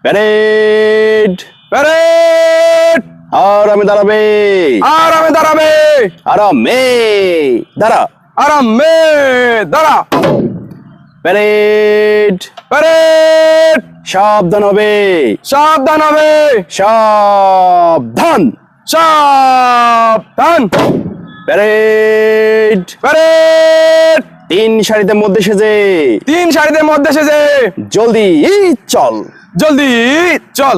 parade parade আরামে দাঁড়াবে আরামে দাঁড়াবে আরামে দাঁড়া আরামে দাঁড়া প্যারেড প্যারেড সাবধান হবে সাবধান হবে সাবধান সাবধান প্যারেড প্যারেড তিন সারিতে মধ্যে সেজে তিন সারিতে মধ্যে সেজে জলদি চল জলদি চল